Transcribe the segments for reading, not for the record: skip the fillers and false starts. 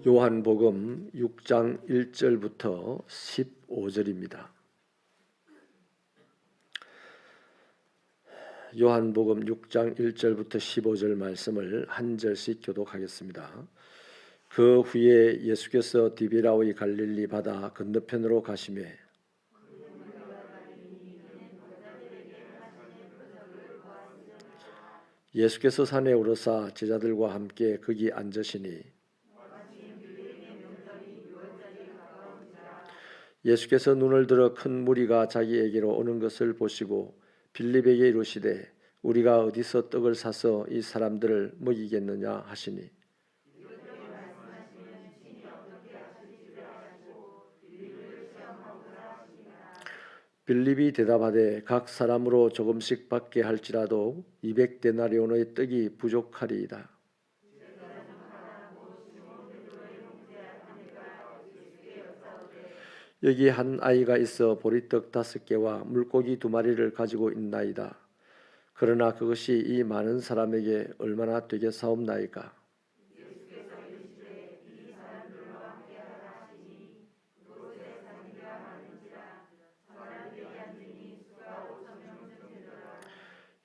요한복음 6장 1절부터 15절입니다. 요한복음 6장 1절부터 15절 말씀을 한 절씩 교독하겠습니다. 그 후에 예수께서 디베라의 갈릴리 바다 건너편으로 가시매 예수께서 산에 오르사 제자들과 함께 거기 앉으시니 예수께서 눈을 들어 큰 무리가 자기에게로 오는 것을 보시고 빌립에게 이르시되 우리가 어디서 떡을 사서 이 사람들을 먹이겠느냐 하시니 빌립이 대답하되 각 사람으로 조금씩 받게 할지라도 200데나리온의 떡이 부족하리이다. 여기 한 아이가 있어 보리떡 5개와 물고기 2마리를 가지고 있나이다. 그러나 그것이 이 많은 사람에게 얼마나 되겠사옵나이까?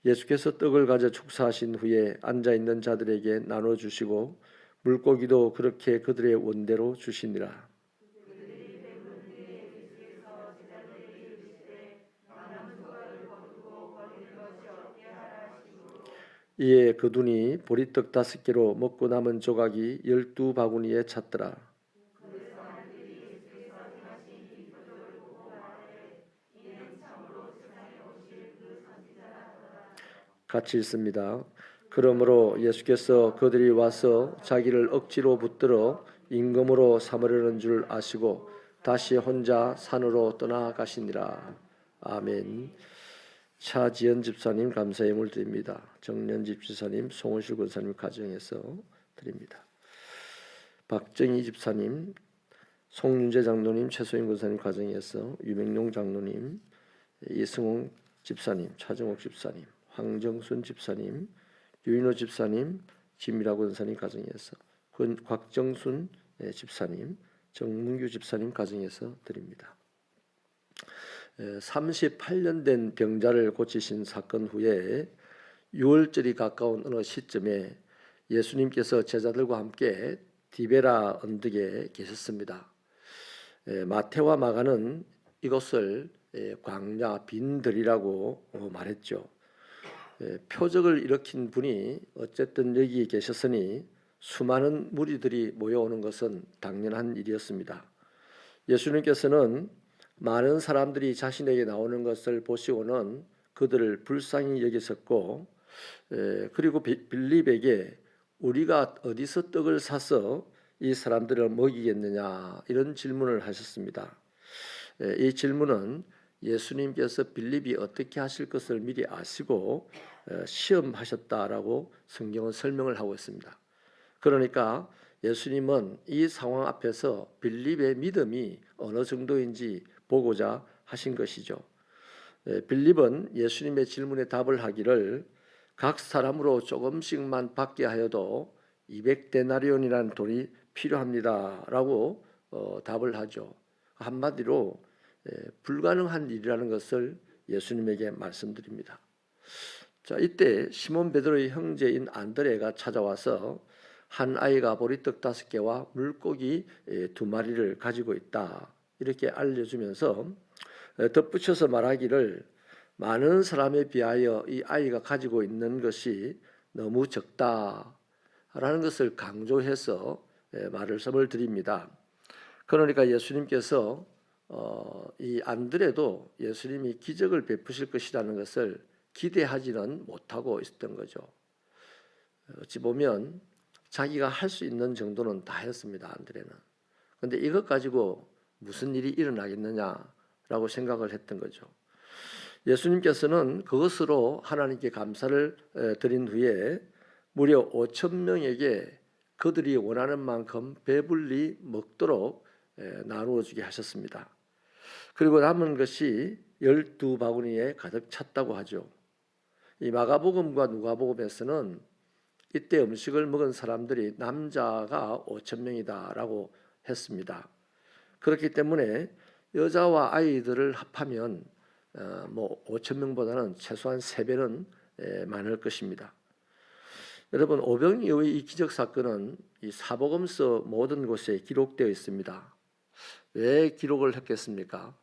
예수께서 떡을 가져 축사하신 후에 앉아있는 자들에게 나눠주시고 물고기도 그렇게 그들의 원대로 주시니라. 이에 그 눈이 보리떡 5개로 먹고 남은 조각이 12바구니에 찼더라. 같이 읽습니다. 그러므로 예수께서 그들이 와서 자기를 억지로 붙들어 임금으로 삼으려는 줄 아시고 다시 혼자 산으로 떠나가시니라. 아멘. 차지연 집사님 감사의 예물 드립니다. 정년집 집사님, 송원실 권사님 가정에서 드립니다. 박정희 집사님, 송윤재 장로님, 최소인 권사님 가정에서 유명용 장로님, 이승홍 집사님, 차정옥 집사님, 황정순 집사님, 유인호 집사님, 김미라 권사님 가정에서 곽정순 집사님, 정문규 집사님 가정에서 드립니다. 38년 된 병자를 고치신 사건 후에 6월절이 가까운 어느 시점에 예수님께서 제자들과 함께 디베라 언덕에 계셨습니다. 마태와 마가는 이것을 광야 빈들이라고 말했죠. 표적을 일으킨 분이 어쨌든 여기 계셨으니 수많은 무리들이 모여오는 것은 당연한 일이었습니다. 예수님께서는 많은 사람들이 자신에게 나오는 것을 보시고는 그들을 불쌍히 여기셨고 그리고 빌립에게 우리가 어디서 떡을 사서 이 사람들을 먹이겠느냐 이런 질문을 하셨습니다. 이 질문은 예수님께서 빌립이 어떻게 하실 것을 미리 아시고 시험하셨다라고 성경은 설명을 하고 있습니다. 그러니까 예수님은 이 상황 앞에서 빌립의 믿음이 어느 정도인지 보고자 하신 것이죠. 빌립은 예수님의 질문에 답을 하기를 각 사람으로 조금씩만 받게 하여도 200데나리온이라는 돈이 필요합니다라고 답을 하죠. 한마디로 불가능한 일이라는 것을 예수님에게 말씀드립니다. 자, 이때 시몬 베드로의 형제인 안드레가 찾아와서 한 아이가 보리떡 5개와 물고기 2마리를 가지고 있다 이렇게 알려주면서 덧붙여서 말하기를 많은 사람에 비하여 이 아이가 가지고 있는 것이 너무 적다라는 것을 강조해서 말씀을 드립니다. 그러니까 예수님께서 이 안드레도 예수님이 기적을 베푸실 것이라는 것을 기대하지는 못하고 있었던 거죠. 어찌 보면 자기가 할 수 있는 정도는 다 했습니다. 안드레는. 그런데 이것 가지고 무슨 일이 일어나겠느냐라고 생각을 했던 거죠. 예수님께서는 그것으로 하나님께 감사를 드린 후에 무려 5,000명에게 그들이 원하는 만큼 배불리 먹도록 나누어 주게 하셨습니다. 그리고 남은 것이 12바구니에 가득 찼다고 하죠. 이 마가복음과 누가복음에서는 이때 음식을 먹은 사람들이 남자가 5천 명이다라고 했습니다. 그렇기 때문에 여자와 아이들을 합하면 뭐 5천 명보다는 최소한 3배는 많을 것입니다. 여러분, 오병이어의 이 기적 사건은 이 사복음서 모든 곳에 기록되어 있습니다. 왜 기록을 했겠습니까?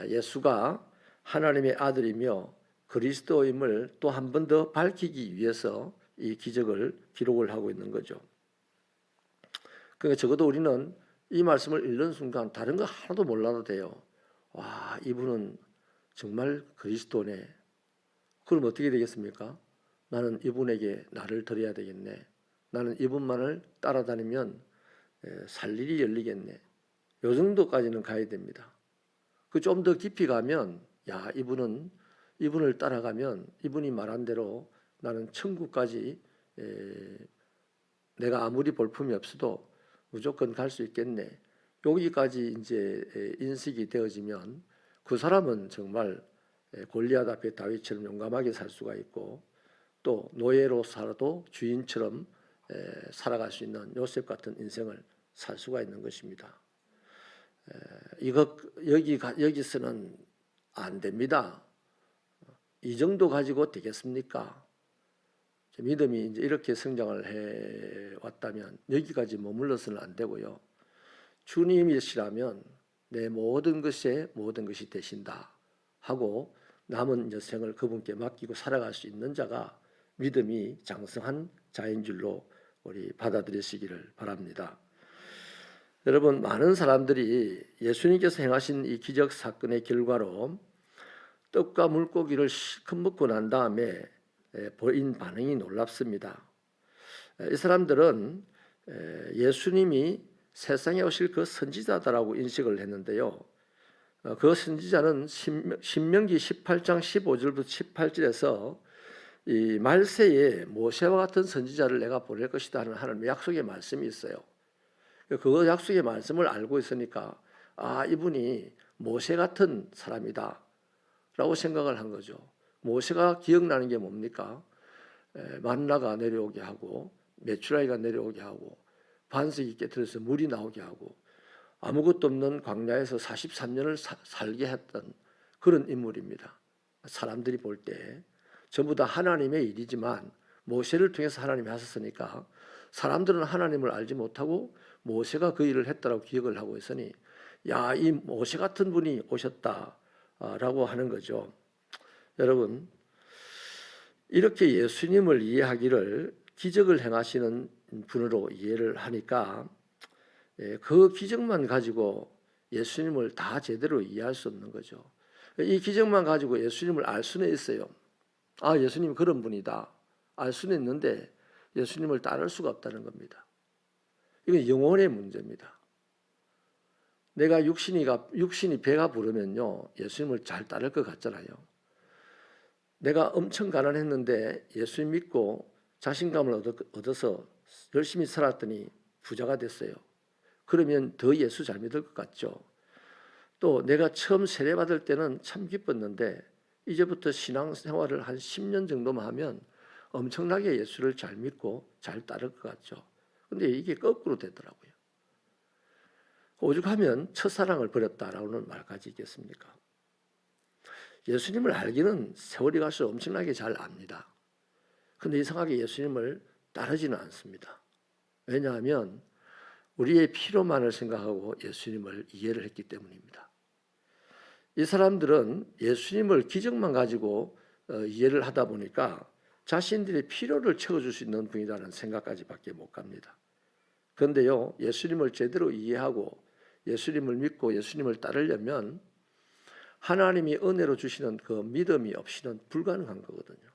예수가 하나님의 아들이며 그리스도임을 또 한 번 더 밝히기 위해서 이 기적을 기록을 하고 있는 거죠. 그러니까 적어도 우리는 이 말씀을 읽는 순간 다른 거 하나도 몰라도 돼요. 와, 이분은 정말 그리스도네. 그럼 어떻게 되겠습니까? 나는 이분에게 나를 드려야 되겠네. 나는 이분만을 따라다니면 살 일이 열리겠네. 요 정도까지는 가야 됩니다. 그 좀 더 깊이 가면 야, 이분을 따라가면 이분이 말한 대로 나는 천국까지 내가 아무리 볼품이 없어도 무조건 갈 수 있겠네. 여기까지 이제 인식이 되어지면 그 사람은 정말 골리앗 앞에 다윗처럼 용감하게 살 수가 있고 또 노예로 살아도 주인처럼 살아갈 수 있는 요셉 같은 인생을 살 수가 있는 것입니다. 여기서는 안 됩니다. 이 정도 가지고 되겠습니까? 믿음이 이제 이렇게 성장을 해 왔다면 여기까지 머물러서는 안 되고요. 주님이시라면 내 모든 것이 되신다 하고 남은 여생을 그분께 맡기고 살아갈 수 있는 자가 믿음이 장성한 자인 줄로 우리 받아들이시기를 바랍니다. 여러분, 많은 사람들이 예수님께서 행하신 이 기적 사건의 결과로 떡과 물고기를 실컷 먹고 난 다음에 보인 반응이 놀랍습니다. 이 사람들은 예수님이 세상에 오실 그 선지자다라고 인식을 했는데요. 그 선지자는 신명기 18장 15절부터 18절에서 이 말세에 모세와 같은 선지자를 내가 보낼 것이다 하는 하나님의 약속의 말씀이 있어요. 그 약속의 말씀을 알고 있으니까 이분이 모세 같은 사람이다 라고 생각을 한 거죠. 모세가 기억나는 게 뭡니까? 만나가 내려오게 하고 메추라기가 내려오게 하고 반석이 깨트려서 물이 나오게 하고 아무것도 없는 광야에서 43년을 살게 했던 그런 인물입니다. 사람들이 볼 때 전부 다 하나님의 일이지만 모세를 통해서 하나님이 하셨으니까 사람들은 하나님을 알지 못하고 모세가 그 일을 했다라고 기억을 하고 있으니 야, 이 모세 같은 분이 오셨다라고 하는 거죠. 여러분, 이렇게 예수님을 이해하기를 기적을 행하시는 분으로 이해를 하니까 그 기적만 가지고 예수님을 다 제대로 이해할 수 없는 거죠. 이 기적만 가지고 예수님을 알 수는 있어요. 예수님 그런 분이다. 알 수는 있는데 예수님을 따를 수가 없다는 겁니다. 이건 영혼의 문제입니다. 내가 육신이 배가 부르면요, 예수님을 잘 따를 것 같잖아요. 내가 엄청 가난했는데 예수님 믿고 자신감을 얻어서 열심히 살았더니 부자가 됐어요. 그러면 더 예수 잘 믿을 것 같죠. 또 내가 처음 세례받을 때는 참 기뻤는데 이제부터 신앙생활을 한 10년 정도만 하면 엄청나게 예수를 잘 믿고 잘 따를 것 같죠. 근데 이게 거꾸로 되더라고요. 오죽하면 첫사랑을 버렸다라는 말까지 있겠습니까? 예수님을 알기는 세월이 갈수록 엄청나게 잘 압니다. 근데 이상하게 예수님을 따르지는 않습니다. 왜냐하면 우리의 필요만을 생각하고 예수님을 이해를 했기 때문입니다. 이 사람들은 예수님을 기적만 가지고 이해를 하다 보니까 자신들의 필요를 채워줄 수 있는 분이라는 생각까지밖에 못 갑니다. 그런데요, 예수님을 제대로 이해하고 예수님을 믿고 예수님을 따르려면 하나님이 은혜로 주시는 그 믿음이 없이는 불가능한 거거든요.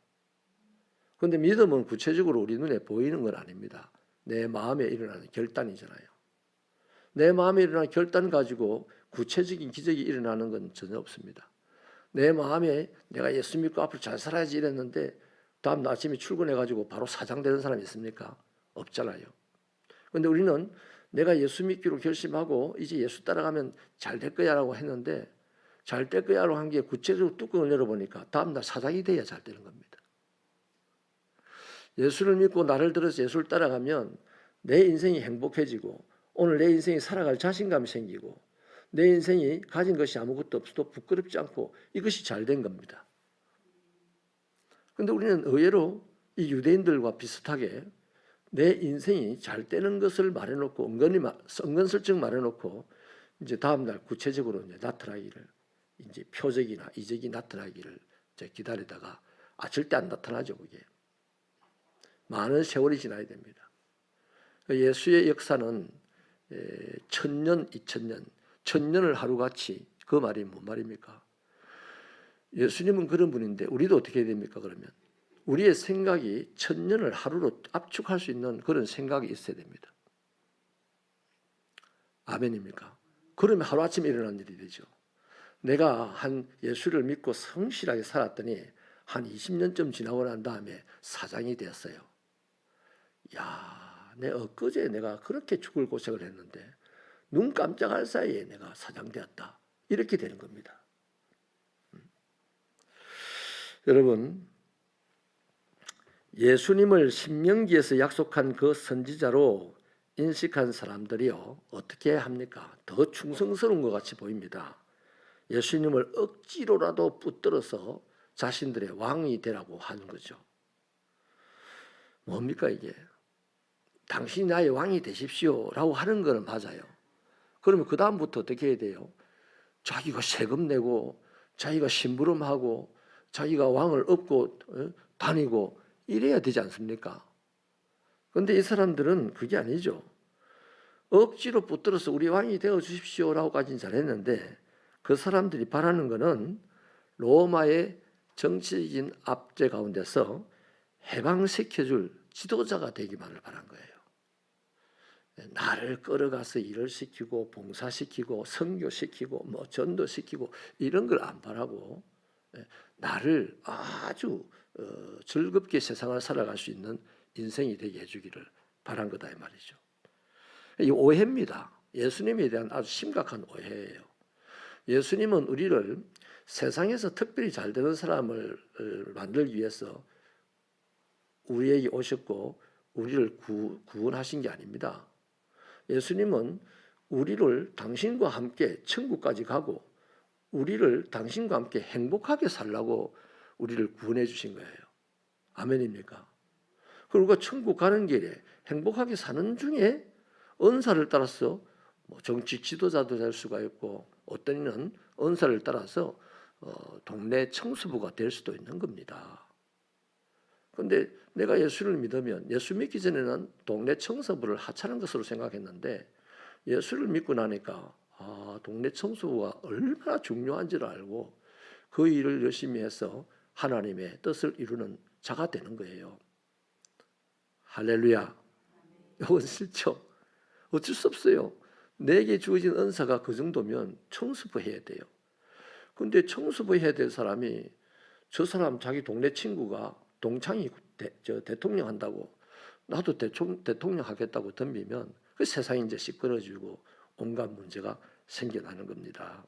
그런데 믿음은 구체적으로 우리 눈에 보이는 건 아닙니다. 내 마음에 일어나는 결단이잖아요. 내 마음에 일어나는 결단 가지고 구체적인 기적이 일어나는 건 전혀 없습니다. 내 마음에 내가 예수 믿고 앞으로 잘 살아야지 이랬는데 다음 아침에 출근해가지고 바로 사장되는 사람이 있습니까? 없잖아요. 그런데 우리는 내가 예수 믿기로 결심하고 이제 예수 따라가면 잘 될 거야라고 했는데 잘 될 거야라고 한 게 구체적으로 뚜껑을 열어보니까 다음날 사장이 돼야 잘 되는 겁니다. 예수를 믿고 나를 들어서 예수를 따라가면 내 인생이 행복해지고 오늘 내 인생이 살아갈 자신감이 생기고 내 인생이 가진 것이 아무것도 없어도 부끄럽지 않고 이것이 잘 된 겁니다. 그런데 우리는 의외로 이 유대인들과 비슷하게 내 인생이 잘 되는 것을 말해놓고 은근슬쩍 말해놓고 이제 다음날 구체적으로 이제 나타나기를 이제 표적이나 이적이 나타나기를 이제 기다리다가 절대 안 나타나죠. 그게 많은 세월이 지나야 됩니다. 예수의 역사는 1000년, 2000년, 1000년을 하루같이 그 말이 뭔 말입니까? 예수님은 그런 분인데 우리도 어떻게 해야 됩니까? 그러면 우리의 생각이 1000년을 하루로 압축할 수 있는 그런 생각이 있어야 됩니다. 아멘입니까? 그러면 하루아침에 일어난 일이 되죠. 내가 한 예수를 믿고 성실하게 살았더니 한 20년쯤 지나고 난 다음에 사장이 되었어요. 야, 내 엊그제 내가 그렇게 죽을 고생을 했는데 눈 깜짝할 사이에 내가 사장 되었다. 이렇게 되는 겁니다. 여러분, 예수님을 신명기에서 약속한 그 선지자로 인식한 사람들이요, 어떻게 합니까? 더 충성스러운 것 같이 보입니다. 예수님을 억지로라도 붙들어서 자신들의 왕이 되라고 하는 거죠. 뭡니까 이게? 당신이 나의 왕이 되십시오라고 하는 거는 맞아요. 그러면 그 다음부터 어떻게 해야 돼요? 자기가 세금 내고 자기가 심부름하고 자기가 왕을 업고 다니고 이래야 되지 않습니까? 그런데 이 사람들은 그게 아니죠. 억지로 붙들어서 우리 왕이 되어 주십시오라고까지는 잘했는데 그 사람들이 바라는 것은 로마의 정치적인 압제 가운데서 해방시켜줄 지도자가 되기만을 바란 거예요. 나를 끌어가서 일을 시키고 봉사시키고 선교시키고 뭐 전도시키고 이런 걸 안 바라고 나를 아주 즐겁게 세상을 살아갈 수 있는 인생이 되게 해주기를 바란 거다 이 말이죠. 이 오해입니다. 예수님에 대한 아주 심각한 오해예요. 예수님은 우리를 세상에서 특별히 잘 되는 사람을 만들기 위해서 우리에게 오셨고 우리를 구원하신 게 아닙니다. 예수님은 우리를 당신과 함께 천국까지 가고 우리를 당신과 함께 행복하게 살라고 우리를 구원해 주신 거예요. 아멘입니까? 그리고 천국 가는 길에 행복하게 사는 중에 은사를 따라서 정치 지도자도 될 수가 있고 어떤 이는 은사를 따라서 동네 청소부가 될 수도 있는 겁니다. 그런데 내가 예수를 믿으면 예수 믿기 전에는 동네 청소부를 하찮은 것으로 생각했는데 예수를 믿고 나니까 동네 청소부가 얼마나 중요한지를 알고 그 일을 열심히 해서 하나님의 뜻을 이루는 자가 되는 거예요. 할렐루야. 이건 싫죠. 어쩔 수 없어요. 내게 주어진 은사가 그 정도면 청소부 해야 돼요. 근데 청소부 해야 될 사람이 저 사람 자기 동네 친구가 동창이 대통령 한다고 나도 대통령 하겠다고 덤비면 그 세상이 이제 시끄러지고 온갖 문제가 생겨나는 겁니다.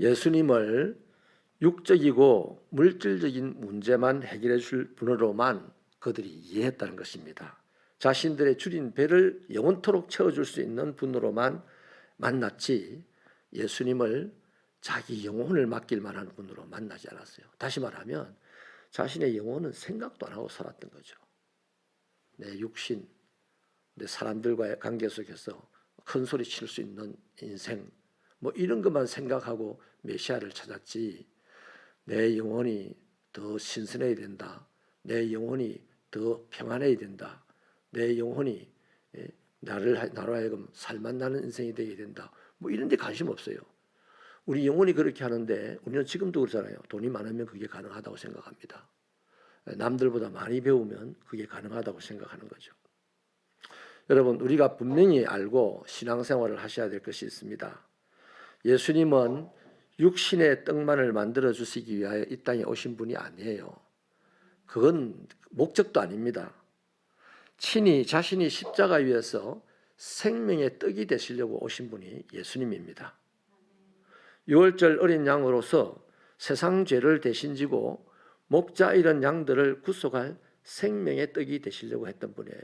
예수님을 육적이고 물질적인 문제만 해결해 줄 분으로만 그들이 이해했다는 것입니다. 자신들의 줄인 배를 영원토록 채워줄 수 있는 분으로만 만났지 예수님을 자기 영혼을 맡길 만한 분으로 만나지 않았어요. 다시 말하면 자신의 영혼은 생각도 안 하고 살았던 거죠. 내 육신, 내 사람들과의 관계 속에서 큰 소리 칠 수 있는 인생 뭐 이런 것만 생각하고 메시아를 찾았지 내 영혼이 더 신선해야 된다. 내 영혼이 더 평안해야 된다. 내 영혼이 나로 하여금 살맛나는 인생이 되어야 된다. 뭐 이런 데 관심 없어요. 우리 영혼이 그렇게 하는데 우리는 지금도 그렇잖아요. 돈이 많으면 그게 가능하다고 생각합니다. 남들보다 많이 배우면 그게 가능하다고 생각하는 거죠. 여러분 우리가 분명히 알고 신앙생활을 하셔야 될 것이 있습니다. 예수님은 육신의 떡만을 만들어 주시기 위하여 이 땅에 오신 분이 아니에요. 그건 목적도 아닙니다. 친히 자신이 십자가 위에서 생명의 떡이 되시려고 오신 분이 예수님입니다. 유월절 어린 양으로서 세상 죄를 대신 지고 목자 이런 양들을 구속할 생명의 떡이 되시려고 했던 분이에요.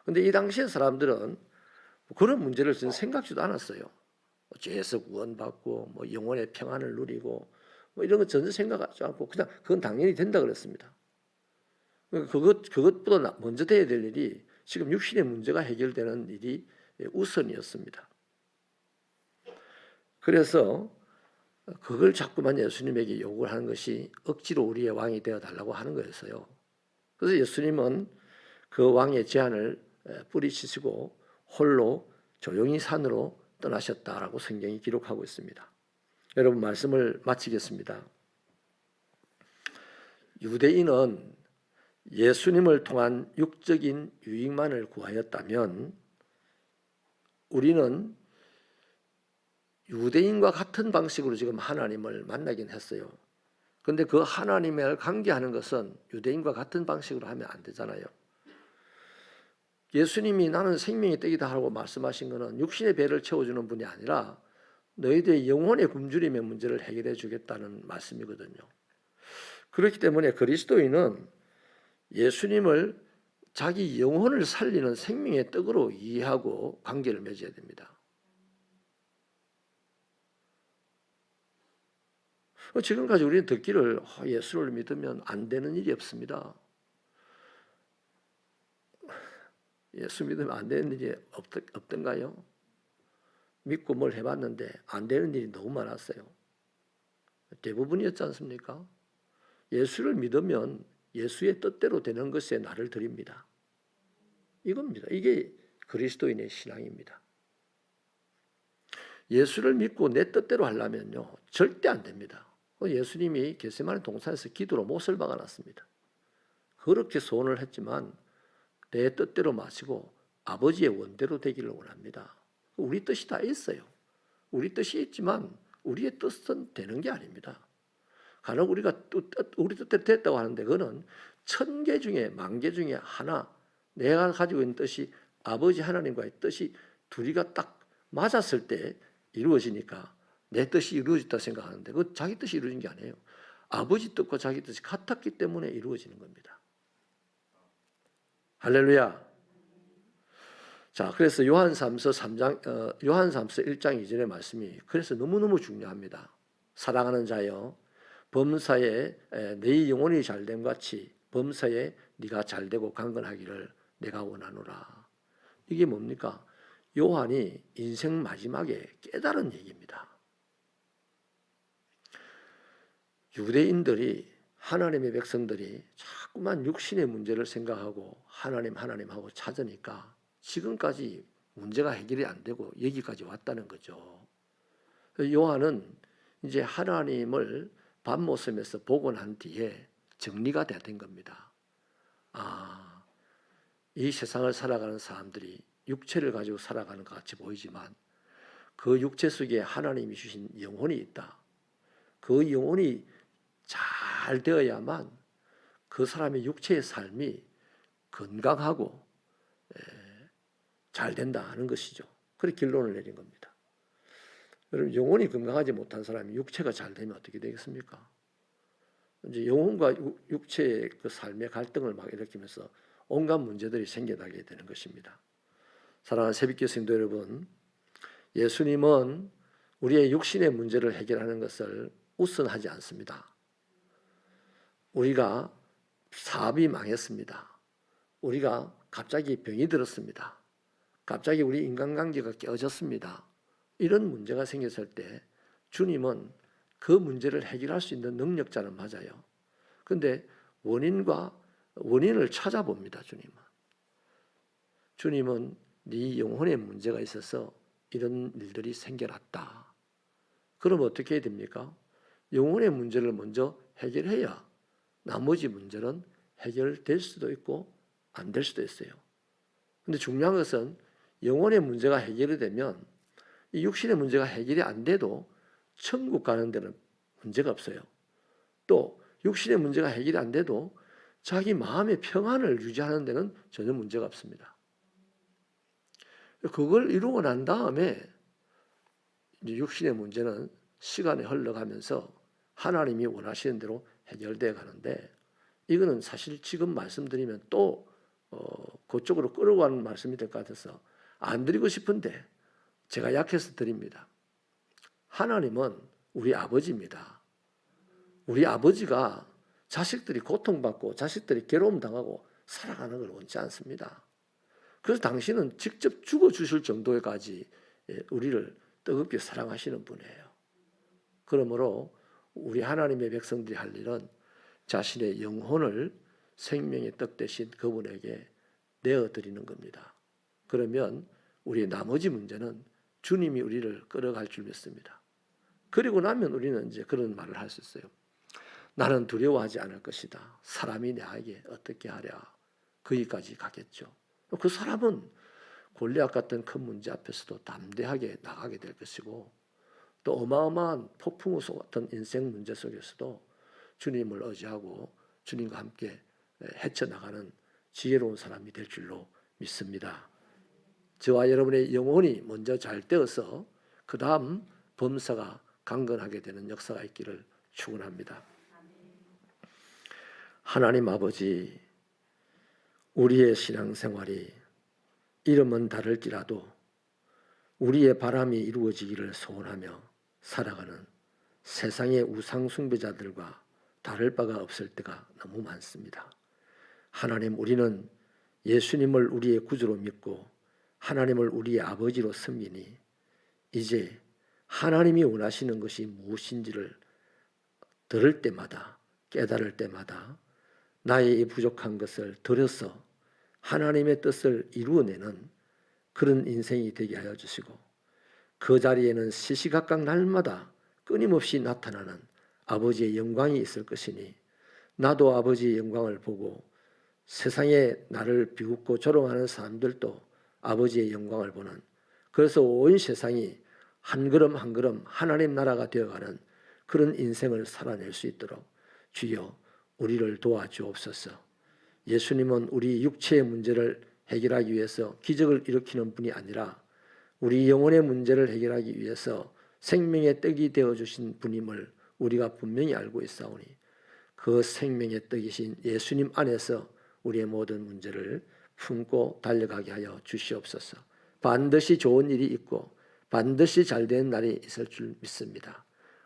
근데 이 당시의 사람들은 그런 문제를 전혀 생각지도 않았어요. 죄에서 구원받고 뭐 영혼의 평안을 누리고 뭐 이런 거 전혀 생각하지 않고 그냥 그건 당연히 된다 그랬습니다. 그것보다 먼저 돼야 될 일이 지금 육신의 문제가 해결되는 일이 우선이었습니다. 그래서 그걸 자꾸만 예수님에게 요구를 하는 것이 억지로 우리의 왕이 되어 달라고 하는 거였어요. 그래서 예수님은 그 왕의 제안을 뿌리치시고 홀로 조용히 산으로 떠나셨다라고 성경이 기록하고 있습니다. 여러분, 말씀을 마치겠습니다. 유대인은 예수님을 통한 육적인 유익만을 구하였다면 우리는 유대인과 같은 방식으로 지금 하나님을 만나긴 했어요. 그런데 그 하나님을 관계하는 것은 유대인과 같은 방식으로 하면 안 되잖아요. 예수님이 나는 생명의 떡이다 하고 말씀하신 것은 육신의 배를 채워주는 분이 아니라 너희들의 영혼의 굶주림의 문제를 해결해 주겠다는 말씀이거든요. 그렇기 때문에 그리스도인은 예수님을 자기 영혼을 살리는 생명의 떡으로 이해하고 관계를 맺어야 됩니다. 지금까지 우리는 듣기를 예수를 믿으면 안 되는 일이 없습니다. 예수 믿으면 안 되는 일이 없던가요? 믿고 뭘 해봤는데 안 되는 일이 너무 많았어요. 대부분이었지 않습니까? 예수를 믿으면 예수의 뜻대로 되는 것에 나를 드립니다. 이겁니다. 이게 그리스도인의 신앙입니다. 예수를 믿고 내 뜻대로 하려면요 절대 안 됩니다. 예수님이 겟세마네 동산에서 기도로 못을 박아놨습니다. 그렇게 소원을 했지만 내 뜻대로 마시고 아버지의 원대로 되기를 원합니다. 우리 뜻이 다 있어요. 우리 뜻이 있지만 우리의 뜻은 되는 게 아닙니다. 간혹 우리가 우리 뜻대로 됐다고 하는데 그거는 1000개 중에 10,000개 중에 하나, 내가 가지고 있는 뜻이 아버지 하나님과의 뜻이 둘이가 딱 맞았을 때 이루어지니까 내 뜻이 이루어졌다 생각하는데 그 자기 뜻이 이루어진 게 아니에요. 아버지 뜻과 자기 뜻이 같았기 때문에 이루어지는 겁니다. 할렐루야. 자, 그래서 요한삼서 1장 2절의 말씀이 그래서 너무너무 중요합니다. 사랑하는 자여, 범사에 네 영혼이 잘됨 같이 범사에 네가 잘되고 강건하기를 내가 원하노라. 이게 뭡니까? 요한이 인생 마지막에 깨달은 얘기입니다. 유대인들이, 하나님의 백성들이 자꾸만 육신의 문제를 생각하고 하나님하고 찾으니까 지금까지 문제가 해결이 안 되고 여기까지 왔다는 거죠. 요한은 이제 하나님을 밤모섬에서 보고 난 뒤에 정리가 된 겁니다. 이 세상을 살아가는 사람들이 육체를 가지고 살아가는 것 같이 보이지만 그 육체 속에 하나님이 주신 영혼이 있다. 그 영혼이 잘 되어야만 그 사람의 육체의 삶이 건강하고 잘 된다 하는 것이죠. 그렇게 결론을 내린 겁니다. 여러분, 영혼이 건강하지 못한 사람이 육체가 잘 되면 어떻게 되겠습니까? 이제 영혼과 육체의 그 삶의 갈등을 막 일으키면서 온갖 문제들이 생겨나게 되는 것입니다. 사랑하는 새벽교회 성도 여러분, 예수님은 우리의 육신의 문제를 해결하는 것을 우선하지 않습니다. 우리가 사업이 망했습니다. 우리가 갑자기 병이 들었습니다. 갑자기 우리 인간관계가 깨어졌습니다. 이런 문제가 생겼을 때 주님은 그 문제를 해결할 수 있는 능력자는 맞아요. 그런데 원인을 찾아봅니다. 주님은 네 영혼에 문제가 있어서 이런 일들이 생겨났다. 그럼 어떻게 해야 됩니까? 영혼의 문제를 먼저 해결해야 나머지 문제는 해결될 수도 있고 안 될 수도 있어요. 그런데 중요한 것은 영혼의 문제가 해결이 되면 이 육신의 문제가 해결이 안 돼도 천국 가는 데는 문제가 없어요. 또 육신의 문제가 해결이 안 돼도 자기 마음의 평안을 유지하는 데는 전혀 문제가 없습니다. 그걸 이루고 난 다음에 이제 육신의 문제는 시간이 흘러가면서 하나님이 원하시는 대로 해결돼 가는데 이거는 사실 지금 말씀드리면 또 그쪽으로 끌어가는 말씀이 될 것 같아서 안 드리고 싶은데 제가 약해서 드립니다. 하나님은 우리 아버지입니다. 우리 아버지가 자식들이 고통받고 자식들이 괴로움 당하고 살아가는 걸 원치 않습니다. 그래서 당신은 직접 죽어주실 정도에까지 우리를 뜨겁게 사랑하시는 분이에요. 그러므로 우리 하나님의 백성들이 할 일은 자신의 영혼을 생명의 떡 대신 그분에게 내어드리는 겁니다. 그러면 우리의 나머지 문제는 주님이 우리를 끌어갈 줄 믿습니다. 그리고 나면 우리는 이제 그런 말을 할 수 있어요. 나는 두려워하지 않을 것이다. 사람이 나에게 어떻게 하랴. 거기까지 가겠죠. 그 사람은 골리앗 같은 큰 문제 앞에서도 담대하게 나가게 될 것이고 또 어마어마한 폭풍우 같은 인생 문제 속에서도 주님을 의지하고 주님과 함께 헤쳐나가는 지혜로운 사람이 될 줄로 믿습니다. 저와 여러분의 영혼이 먼저 잘 되어서 그 다음 범사가 강건하게 되는 역사가 있기를 축원합니다. 하나님 아버지, 우리의 신앙생활이 이름은 다를지라도 우리의 바람이 이루어지기를 소원하며 살아가는 세상의 우상 숭배자들과 다를 바가 없을 때가 너무 많습니다. 하나님, 우리는 예수님을 우리의 구주로 믿고 하나님을 우리의 아버지로 섬기니 이제 하나님이 원하시는 것이 무엇인지를 들을 때마다 깨달을 때마다 나의 이 부족한 것을 들어서 하나님의 뜻을 이루어내는 그런 인생이 되게 하여 주시고 그 자리에는 시시각각 날마다 끊임없이 나타나는 아버지의 영광이 있을 것이니 나도 아버지의 영광을 보고 세상에 나를 비웃고 조롱하는 사람들도 아버지의 영광을 보는, 그래서 온 세상이 한 걸음 한 걸음 하나님 나라가 되어가는 그런 인생을 살아낼 수 있도록 주여 우리를 도와주옵소서. 예수님은 우리 육체의 문제를 해결하기 위해서 기적을 일으키는 분이 아니라 우리 영혼의 문제를 해결하기 위해서 생명의 떡이 되어주신 분임을 우리가 분명히 알고 있사오니 그 생명의 떡이신 예수님 안에서 우리의 모든 문제를 품고 달려가게 하여 주시옵소서. 반드시 좋은 일이 있고 반드시 잘되는 날이 있을 줄 믿습니다.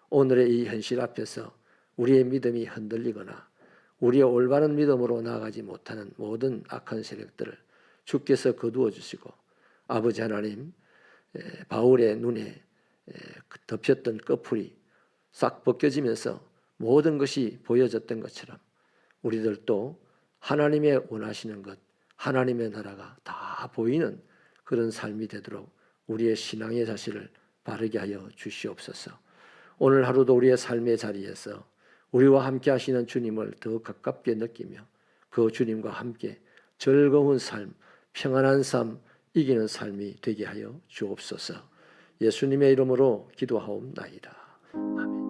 오늘의 이 현실 앞에서 우리의 믿음이 흔들리거나 우리의 올바른 믿음으로 나아가지 못하는 모든 악한 세력들을 주께서 거두어 주시고 아버지 하나님, 바울의 눈에 덮였던 꺼풀이 싹 벗겨지면서 모든 것이 보여졌던 것처럼 우리들도 하나님의 원하시는 것, 하나님의 나라가 다 보이는 그런 삶이 되도록 우리의 신앙의 자세를 바르게 하여 주시옵소서. 오늘 하루도 우리의 삶의 자리에서 우리와 함께 하시는 주님을 더 가깝게 느끼며 그 주님과 함께 즐거운 삶, 평안한 삶, 이기는 삶이 되게 하여 주옵소서. 예수님의 이름으로 기도하옵나이다. 아멘.